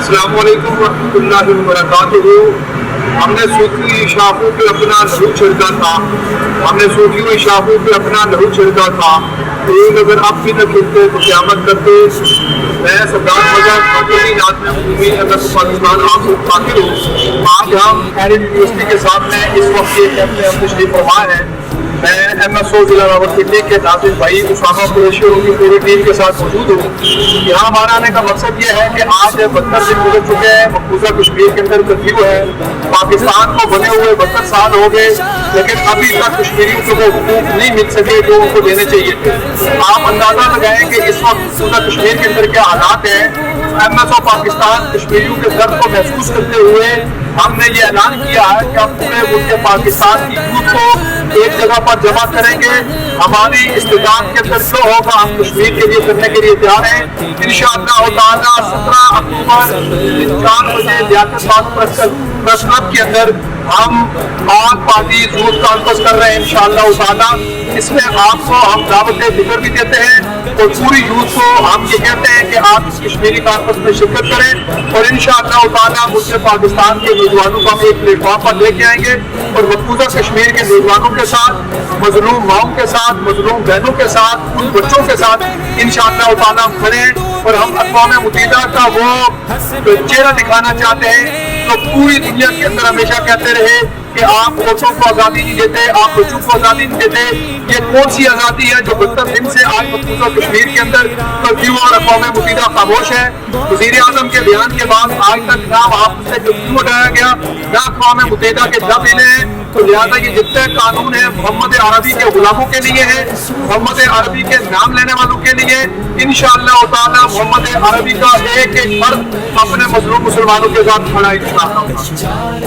अस्सलाम वालेकुम रहमतुल्लाहि व बरकातुहू। हमने सूखी शाखों पे अपना लहू छिड़का था, हमने सूखी हुई शाखों पे अपना लहू छिड़का था। फूल अगर अब भी न खिलते तो क़यामत करते। मैं सरदार मजहब खातून आदमी उम्मीद अगर तो पाकिस्तान आपको खातिर हो। आज हम एडिड यूनिवर्सिटी के सामने इस वक्त ये कैंप में हम तशरीफ फरमा है। मैं MSO जिला रावलपिंडी के नाज़िर भाई उसामा कुरैशी और उनकी पूरी टीम के साथ मौजूद हूँ। यहाँ हमारा आने का मकसद ये है कि आज 72 दिन गुजर चुके हैं, मकबूजा कश्मीर के अंदर कर्फ्यू है। पाकिस्तान को बने हुए 72 साल हो गए, लेकिन अभी तक कश्मीरियों को वो हुकूक नहीं मिल सके जो उनको देने चाहिए थे। आप अंदाजा लगाएं कि इस वक्त मकबूजा कश्मीर के अंदर क्या हालात हैं। MSO पाकिस्तान कश्मीरियों के दर्द को महसूस करते हुए हमने ये ऐलान किया है कि हम पूरे मुल्क पाकिस्तान की यूथ को एक जगह पर जमा करेंगे। हमारी इस्तेदाद के अंदर जो होगा हम कश्मीर के लिए करने के लिए तैयार हैं। इंशाअल्लाह ताला 17 अक्टूबर 4 बजे लियाकत प्रेस क्लब के अंदर हम ऑल पार्टी यूथ कॉन्फ्रेंस कर रहे हैं इंशाअल्लाह ताला। इसमें आपको हम दावत फिक्र भी देते हैं और पूरी यूथ को हम ये कहते हैं कि आप इस कश्मीरी कॉन्फ्रेंस में शिरकत करें और इंशाअल्लाह ताला मुल्क पाकिस्तान के नौजवानों को हम एक प्लेटफॉर्म पर लेके आएंगे और मकबूजा कश्मीर के नौजवानों के साथ, मजलूम माओं के साथ, मजलूम बहनों के साथ, उन बच्चों के साथ इंशाअल्लाह ताला हम खड़े हैं और हम अक़वाम मुत्तहिदा का वो चेहरा दिखाना चाहते हैं तो पूरी दुनिया के अंदर हमेशा कहते रहे कि आप औरतों को आज़ादी नहीं देते, आप बच्चों को आज़ादी नहीं देते। ये कौन सी आज़ादी है जो 72 दिन से आज मकबूजा कश्मीर के अंदर कर्फ्यू और अक़वाम मुत्तहिदा खामोश है। वज़ीर आज़म के बयान के बाद आज तक ना वहाँ से कर्फ्यू उठाया गया, ना अक़वाम मुत्तहिदा के दब मिले हैं। तो लिहाजा ये जितने कानून है मोहम्मद अरबी के गुलामों के लिए है, मोहम्मद अरबी के नाम लेने वालों के लिए। इंशाअल्लाह ताला मोहम्मद अरबी का एक एक फर्द अपने मजलूम मुसलमानों के साथ खड़ा है इंशाअल्लाह।